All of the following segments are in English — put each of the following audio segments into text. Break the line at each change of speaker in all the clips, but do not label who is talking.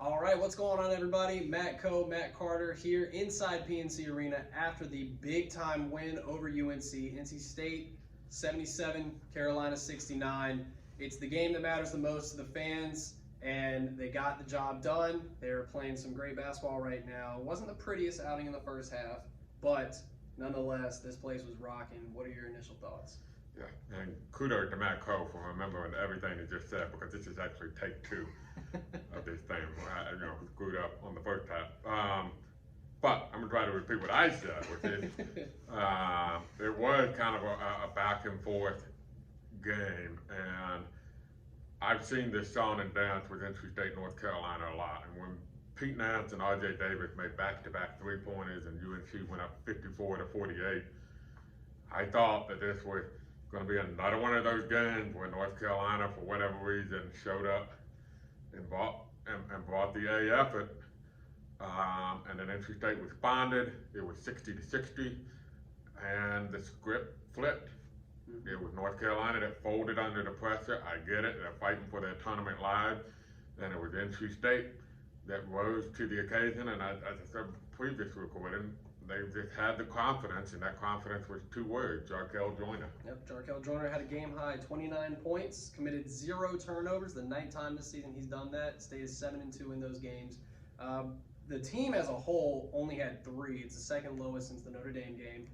All right, what's going on, everybody? Matt Carter here inside PNC Arena after the big-time win over UNC. NC State 77, Carolina 69. It's the game that matters the most to the fans, and they got the job done. They're playing some great basketball right now. It wasn't the prettiest outing in the first half, but nonetheless, this place was rocking. What are your initial thoughts?
Yeah, and kudos to Matt Cole for remembering everything he just said, because this is actually take two of this thing. We screwed up on the first half. But I'm gonna try to repeat what I said, which is it was kind of a back and forth game, and I've seen this song and dance with NC State, North Carolina a lot. And when Pete Nance and RJ Davis made back-to-back three-pointers and UNC went up 54-48, I thought that this was going to be another one of those games where North Carolina, for whatever reason, showed up and brought the A effort. And then NC State responded. It was 60-60, and the script flipped. It was North Carolina that folded under the pressure. I get it. They're fighting for their tournament lives. And it was NC State that rose to the occasion. And as I said previous recording, they just had the confidence, and that confidence was two words: Jarkel Joyner.
Yep, Jarkel Joyner had a game-high 29 points, committed 0 turnovers. The 9th time this season he's done that. State is 7-2 in those games. The team as a whole only had 3. It's the second lowest since the Notre Dame game.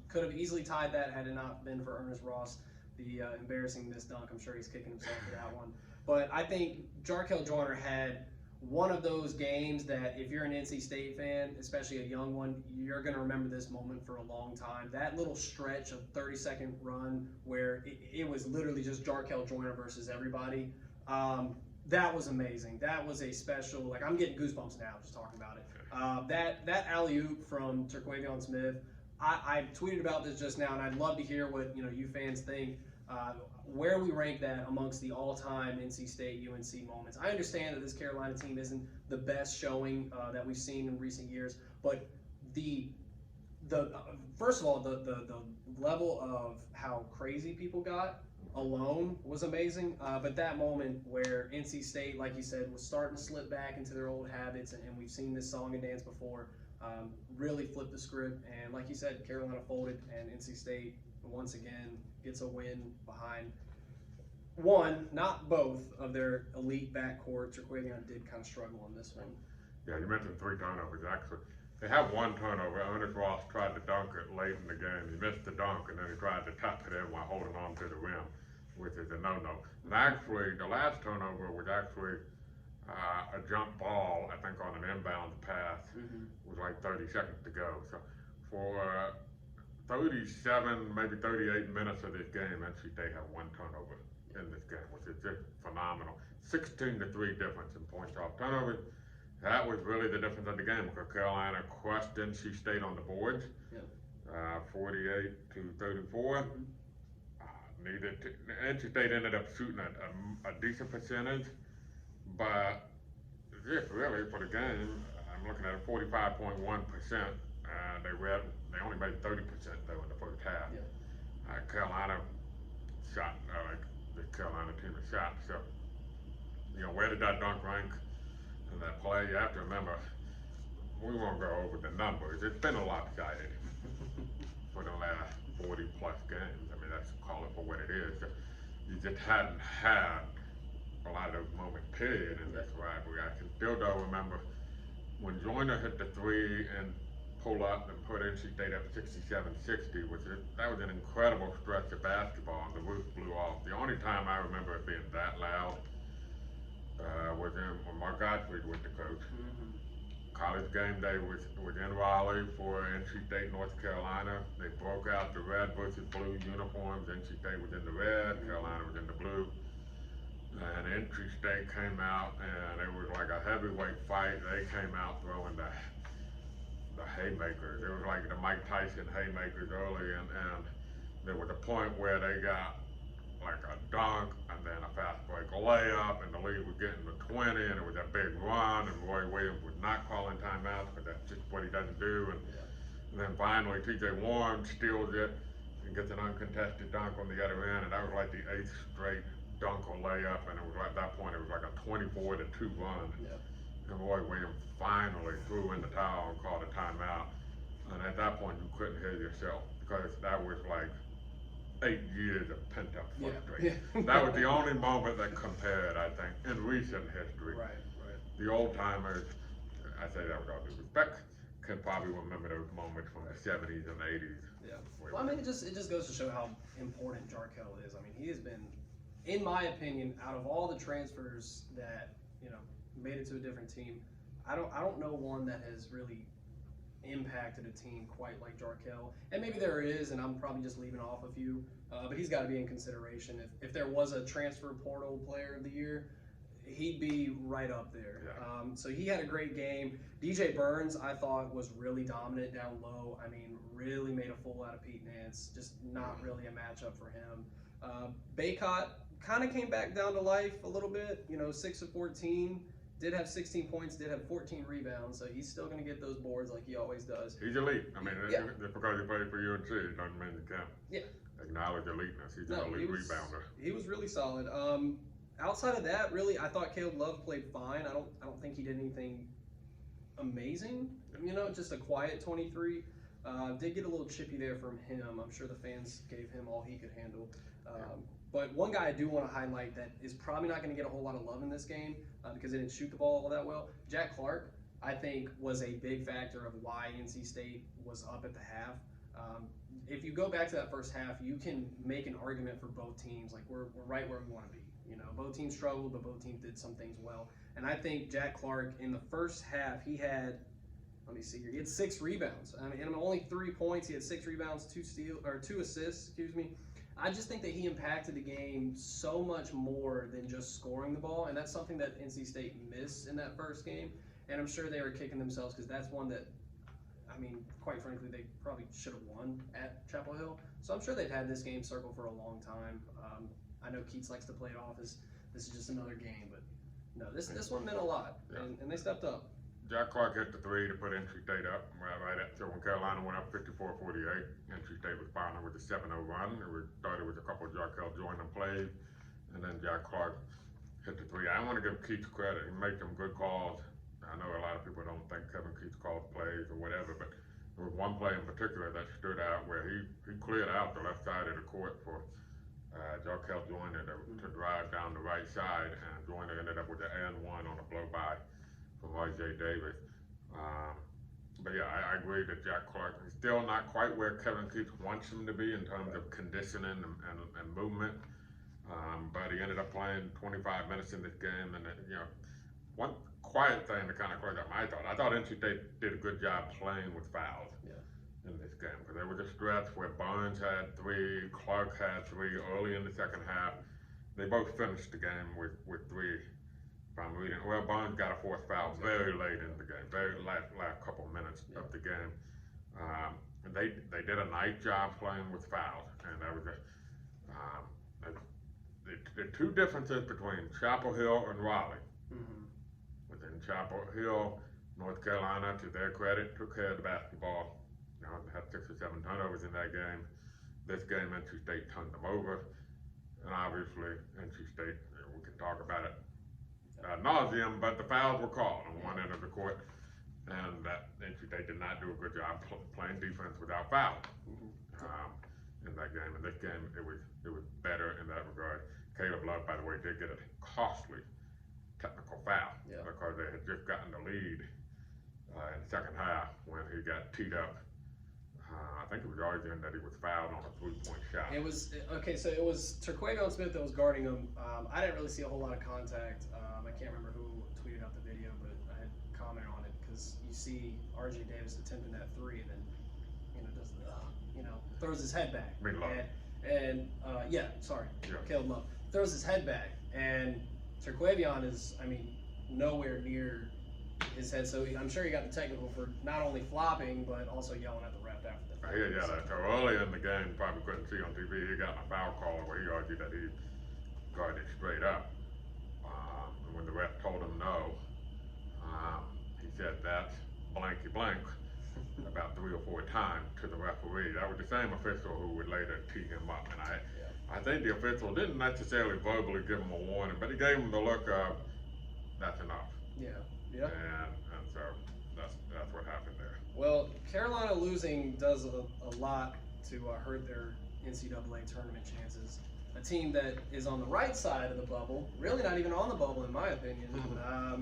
Could have easily tied that had it not been for Ernest Ross, the embarrassing missed dunk. I'm sure he's kicking himself for that one. But I think Jarkel Joyner had one of those games that if you're an NC State fan, especially a young one, you're going to remember this moment for a long time. That little stretch of 30-second run where it was literally just Jarkel Joyner versus everybody. That was amazing. That was a special, like, I'm getting goosebumps now just talking about it. That alley-oop from Terquavion Smith, I tweeted about this just now, and I'd love to hear what you fans think. Where we rank that amongst the all-time NC State UNC moments. I understand that this Carolina team isn't the best showing that we've seen in recent years, but the first of all, the level of how crazy people got alone was amazing. But that moment where NC State, like you said, was starting to slip back into their old habits, and we've seen this song and dance before, really flipped the script. And like you said, Carolina folded, and NC State once again gets a win behind one, not both, of their elite backcourt. Terquavion did kind of struggle on this one.
Yeah, you mentioned 3 turnovers. Actually, they have 1 turnover. Ernest Ross tried to dunk it late in the game. He missed the dunk, and then he tried to tap it in while holding on to the rim, which is a no-no. And actually, the last turnover was actually a jump ball, I think, on an inbound pass. With like 30 seconds to go. So for 37, maybe 38 minutes of this game, NC State had 1 turnover in this game, which is just phenomenal. 16-3 difference in points off turnovers. That was really the difference of the game, because Carolina crushed NC State on the boards, 48-34. NC State ended up shooting a decent percentage, but just really for the game, I'm looking at a 45.1%. They only made 30% though in the first half. Carolina shot like the Carolina team has shot. So, where did that dunk rank in that play? You have to remember, we won't go over the numbers. It's been a lopsided for the last 40 plus games. I mean, that's call it for what it is. So you just hadn't had a lot of those moments, period, in this rivalry. I can still don't remember when Joyner hit the 3 and pull up and put NC State up 67-60, that was an incredible stretch of basketball, and the roof blew off. The only time I remember it being that loud was when Mark Gottfried was the coach. College game day was in Raleigh for NC State, North Carolina. They broke out the red versus blue uniforms. NC State was in the red, Carolina was in the blue. And NC State came out, and it was like a heavyweight fight. They came out throwing the haymakers. It was like the Mike Tyson haymakers early, and there was a point where they got like a dunk and then a fast break layup, and the lead was getting to 20, and it was a big run, and Roy Williams was not calling timeouts, but that's just what he doesn't do. And then finally TJ Warren steals it and gets an uncontested dunk on the other end, and that was like the 8th straight dunk or layup, and it was at that point it was like a 24-2 run. and Roy Williams finally threw in the towel and called a timeout. And at that point, you couldn't hear yourself because that was like 8 years of pent up frustration.
Yeah.
That was the only moment that compared, I think, in recent history.
Right.
The old timers, I say that with all due respect, can probably remember those moments from the 70s and 80s.
Yeah. Well, I mean, it just goes to show how important Jarkel is. I mean, he has been, in my opinion, out of all the transfers that made it to a different team, I don't know one that has really impacted a team quite like Jarkel. And maybe there is, and I'm probably just leaving off a few, but he's got to be in consideration. If there was a transfer portal player of the year, he'd be right up there.
Yeah.
So he had a great game. DJ Burns, I thought, was really dominant down low. I mean, really made a fool out of Pete Nance. Just not really a matchup for him. Baycott kind of came back down to life a little bit. 6 of 14. Did have 16 points, did have 14 rebounds, so he's still going to get those boards like he always does.
He's elite. I mean,
Yeah.
just because he played for UNC, it doesn't mean you can't acknowledge eliteness. He's an elite rebounder.
He was really solid. Outside of that, really, I thought Caleb Love played fine. I don't think he did anything amazing. Just a quiet 23. Did get a little chippy there from him. I'm sure the fans gave him all he could handle. But one guy I do want to highlight that is probably not going to get a whole lot of love in this game because he didn't shoot the ball all that well. Jack Clark, I think, was a big factor of why NC State was up at the half. If you go back to that first half, you can make an argument for both teams. Like, we're right where we want to be. Both teams struggled, but both teams did some things well. And I think Jack Clark, in the first half, he had, let me see here, he had 6 rebounds. I mean, and only 3 points. He had 6 rebounds, 2 assists, excuse me. I just think that he impacted the game so much more than just scoring the ball, and that's something that NC State missed in that first game. And I'm sure they were kicking themselves because that's one that, I mean, quite frankly, they probably should have won at Chapel Hill. So I'm sure they've had this game circled for a long time. I know Keats likes to play it off as this is just another game, but no, this one meant a lot, and they stepped up.
Jack Clark hit the 3 to put NC State up right after when Carolina went up 54-48. NC State was firing with a 7-0 run. It started with a couple of Jarkel joining plays, and then Jack Clark hit the 3. I want to give Keats credit. He made some good calls. I know a lot of people don't think Kevin Keats calls plays or whatever, but there was one play in particular that stood out where he cleared out the left side of the court for Jarkel Joyner to drive down the right side, and Joyner ended up with the and 1 on a blow by from R.J. Davis. But yeah, I agree that Jack Clark is still not quite where Kevin Keats wants him to be in terms of conditioning and movement. But he ended up playing 25 minutes in this game, and one quiet thing to kind of close up I thought NC State did a good job playing with fouls in this game, because there was a stretch where Barnes had 3, Clark had 3 early in the second half. They both finished the game with 3. I'm reading. Well, Barnes got a 4th foul very late in the game, very last couple minutes of the game. And they did a nice job playing with fouls, and that was the 2 differences between Chapel Hill and Raleigh. Within Chapel Hill, North Carolina, to their credit, took care of the basketball. Had 6 or 7 turnovers in that game. This game, NC State turned them over, and obviously NC State, we can talk about it ad nauseum, but the fouls were called on one end of the court, and that NC State did not do a good job playing defense without fouls in that game. In this game, it was better in that regard. Caleb Love, by the way, did get a costly technical foul because they had just gotten the lead in the second half when he got teed up. I think it was arguing that he was fouled on a 3-point shot.
It was okay. So it was Terquavion Smith that was guarding him. I didn't really see a whole lot of contact. I can't remember who tweeted out the video, but I had commented on it because you see R.J. Davis attempting that 3, and then does the throws his head back. Caleb Love throws his head back, and Terquavion is, nowhere near his head. So I'm sure he got the technical for not only flopping but also yelling at the ref after that.
So early in the game, probably couldn't see on TV, he got a foul call where he argued that he guarded straight up. And when the ref told him no, he said that's blanky blank about 3 or 4 times to the referee. That was the same official who would later tee him up. And I think the official didn't necessarily verbally give him a warning, but he gave him the look of, that's enough.
Yeah. Yeah.
And so that's what happened there.
Well, Carolina losing does a lot to hurt their NCAA tournament chances. A team that is on the right side of the bubble, really not even on the bubble in my opinion.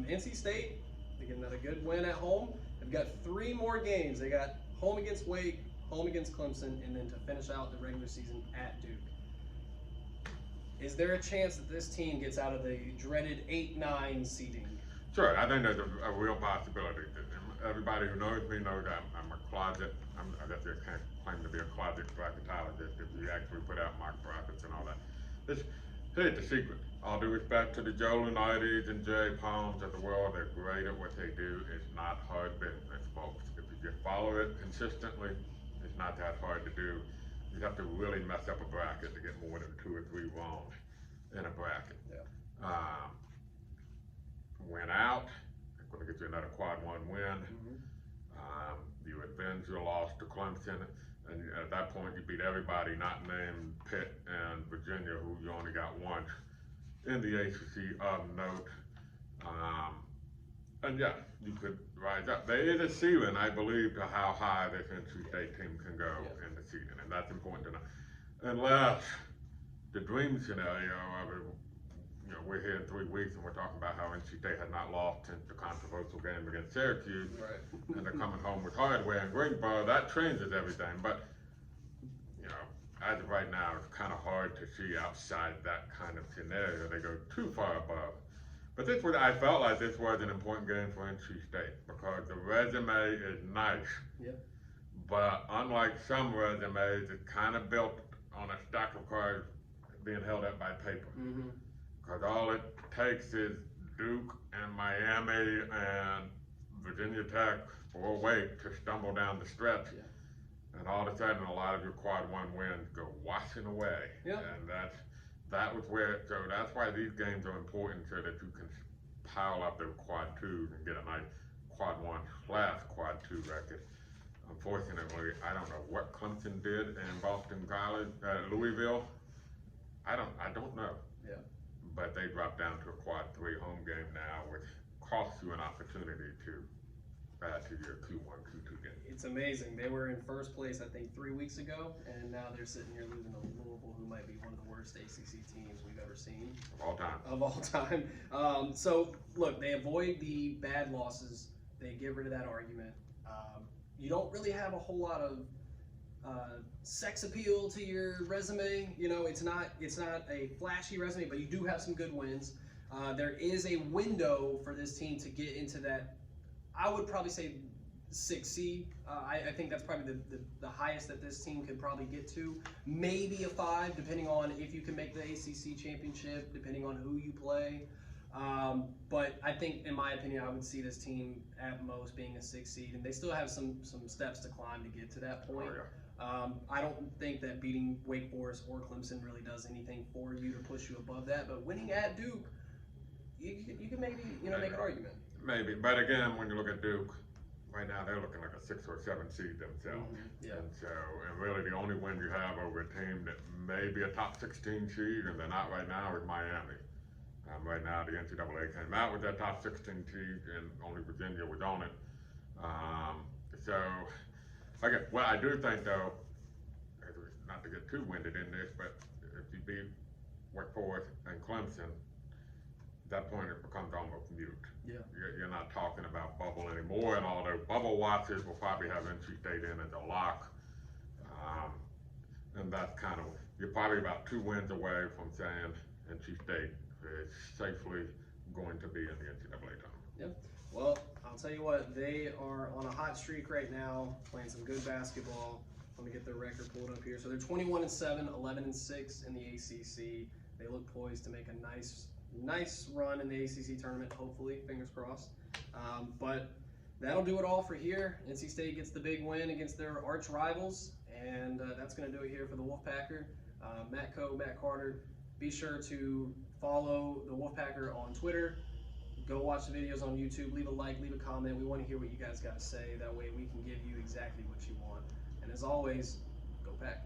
NC State, they get another good win at home. They've got 3 more games. They got home against Wake, home against Clemson, and then to finish out the regular season at Duke. Is there a chance that this team gets out of the dreaded 8-9 seeding?
Sure, I think there's a real possibility. Everybody who knows me knows I'm a closet. I guess I can't claim to be a closet bracketologist if you actually put out mock brackets and all that. Here's the secret. All due respect to the Joe Lunardi's and Jay Palms of the world, they're great at what they do. It's not hard business, folks. If you just follow it consistently, it's not that hard to do. You have to really mess up a bracket to get more than 2 or 3 wrong in a bracket.
Yeah.
Win out, it's going to get you another quad 1 win. You avenge your loss to Clemson, and at that point you beat everybody not named Pitt and Virginia, who you only got once in the ACC of note. And yeah, you could rise up. There is a ceiling, I believe, to how high this NC State team can go in the season, and that's important to know. Unless the dream scenario of it, we're here in 3 weeks and we're talking about how NC State has not lost since the controversial game against Syracuse,
right.
And they're coming home with hardware in Greensboro. That changes everything, but as of right now, it's kind of hard to see outside that kind of scenario. They go too far above. But I felt like this was an important game for NC State because the resume is nice.
Yeah.
But unlike some resumes, it's kind of built on a stack of cards being held up by paper. Because all it takes is Duke and Miami and Virginia Tech or Wake to stumble down the stretch.
Yeah.
And all of a sudden, a lot of your quad 1 wins go washing away.
Yeah.
And that was where, so that's why these games are important, so that you can pile up their quad 2s and get a nice quad 1/quad 2 record. Unfortunately, I don't know what Clemson did in Boston College, Louisville. I don't know.
Yeah.
But they dropped down to a quad 3 home game now, which costs you an opportunity to add to your Q1, Q2 game.
It's amazing. They were in first place, I think, 3 weeks ago, and now they're sitting here losing to Louisville, who might be one of the worst ACC teams we've ever seen.
Of all time.
So, look, they avoid the bad losses. They get rid of that argument. You don't really have a whole lot of sex appeal to your resume. It's not a flashy resume, but you do have some good wins. There is a window for this team to get into that, I would probably say 6 seed. I think that's probably the highest that this team could probably get to. Maybe a 5, depending on if you can make the ACC championship, depending on who you play. But I think, in my opinion, I would see this team at most being a 6 seed, and they still have some steps to climb to get to that point. I don't think that beating Wake Forest or Clemson really does anything for you to push you above that, but winning at Duke, you can maybe make an argument.
Maybe, but again, when you look at Duke, right now they're looking like a 6 or 7 seed themselves.
Yeah.
And really the only win you have over a team that may be a top 16 seed, and they're not right now, is Miami. Right now the NCAA came out with that top 16 seed, and only Virginia was on it. Well, I do think though, not to get too winded in this, but if you beat Wake Forest and Clemson, at that point it becomes almost mute.
Yeah.
You're not talking about bubble anymore, and although bubble watchers will probably have NC State in as a lock, and that's kind of, you're probably about 2 wins away from saying NC State is safely going to be in the NCAA tournament.
Yep. Well, I'll tell you what, they are on a hot streak right now, playing some good basketball. Let me get their record pulled up here. So they're 21-7, 11-6 in the ACC. They look poised to make a nice run in the ACC tournament, hopefully, fingers crossed. But that'll do it all for here. NC State gets the big win against their arch rivals, and that's going to do it here for the Wolfpacker. Matt Coe, Matt Carter, be sure to follow the Wolfpacker on Twitter. Go watch the videos on YouTube. Leave a like, leave a comment. We want to hear what you guys got to say. That way we can give you exactly what you want. And as always, go Pack.